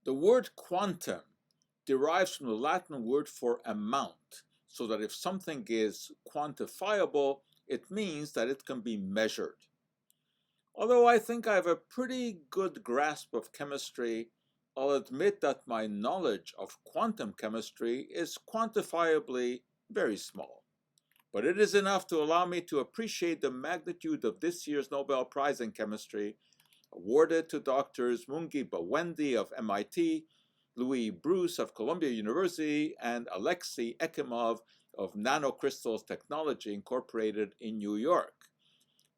The word quantum derives from the Latin word for amount, so that if something is quantifiable, it means that it can be measured. Although I think I have a pretty good grasp of chemistry, I'll admit that my knowledge of quantum chemistry is quantifiably very small. But it is enough to allow me to appreciate the magnitude of this year's Nobel Prize in Chemistry, awarded to Doctors Moungi Bawendi of MIT, Louis Brus of Columbia University, and Alexei Ekimov of Nanocrystals Technology Incorporated in New York.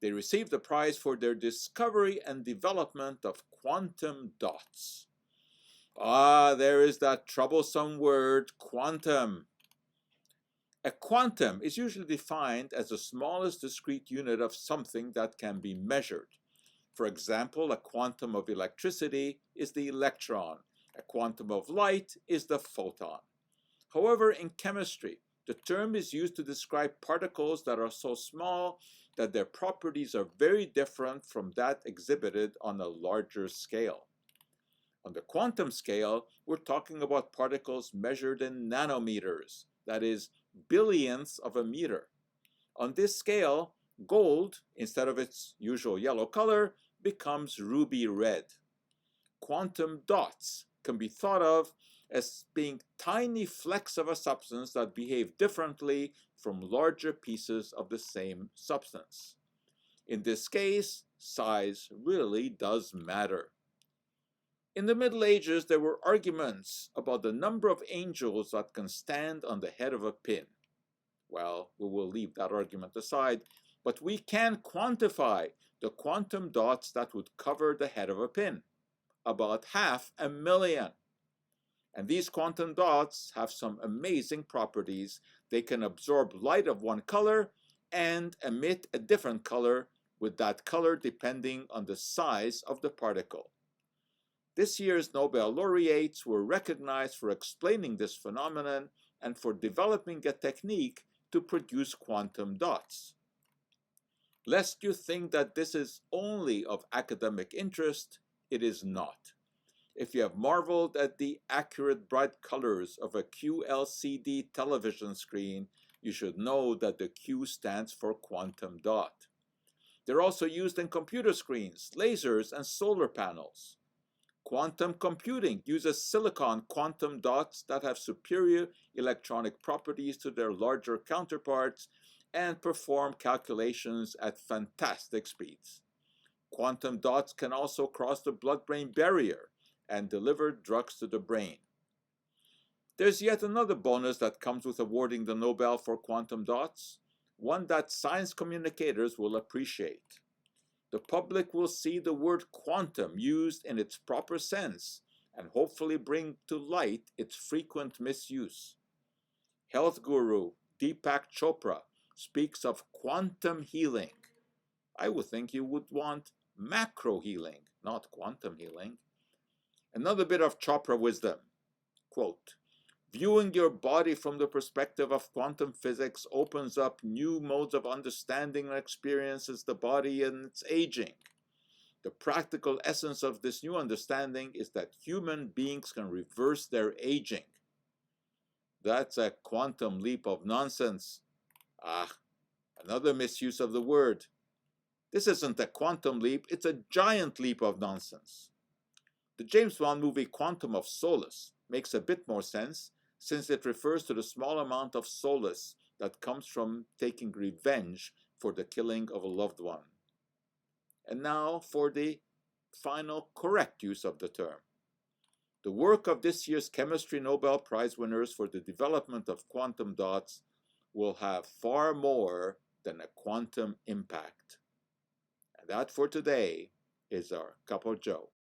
They received the prize for their discovery and development of quantum dots. Ah, there is that troublesome word, quantum. A quantum is usually defined as the smallest discrete unit of something that can be measured. For example, a quantum of electricity is the electron. A quantum of light is the photon. However, in chemistry, the term is used to describe particles that are so small that their properties are very different from that exhibited on a larger scale. On the quantum scale, we're talking about particles measured in nanometers, that is, billionths of a meter. On this scale, gold, instead of its usual yellow color, becomes ruby red. Quantum dots can be thought of as being tiny flecks of a substance that behave differently from larger pieces of the same substance. In this case, size really does matter. In the Middle Ages, there were arguments about the number of angels that can stand on the head of a pin. Well, we will leave that argument aside, but we can quantify the quantum dots that would cover the head of a pin, about 500,000. And these quantum dots have some amazing properties. They can absorb light of one color and emit a different color, with that color depending on the size of the particle. This year's Nobel laureates were recognized for explaining this phenomenon and for developing a technique to produce quantum dots. Lest you think that this is only of academic interest, it is not. If you have marveled at the accurate bright colors of a QLCD television screen, you should know that the Q stands for quantum dot. They're also used in computer screens, lasers, and solar panels. Quantum computing uses silicon quantum dots that have superior electronic properties to their larger counterparts and perform calculations at fantastic speeds. Quantum dots can also cross the blood-brain barrier and deliver drugs to the brain. There's yet another bonus that comes with awarding the Nobel for quantum dots, one that science communicators will appreciate. The public will see the word quantum used in its proper sense and hopefully bring to light its frequent misuse. Health guru Deepak Chopra speaks of quantum healing. I would think you would want macro healing, not quantum healing. Another bit of Chopra wisdom, quote, "Viewing your body from the perspective of quantum physics opens up new modes of understanding and experiences the body and its aging. The practical essence of this new understanding is that human beings can reverse their aging." That's a quantum leap of nonsense. Another misuse of the word. This isn't a quantum leap, it's a giant leap of nonsense. The James Bond movie Quantum of Solace makes a bit more sense, since it refers to the small amount of solace that comes from taking revenge for the killing of a loved one. And now for the final correct use of the term. The work of this year's Chemistry Nobel Prize winners for the development of quantum dots will have far more than a quantum impact. And that for today is our Cup of Joe.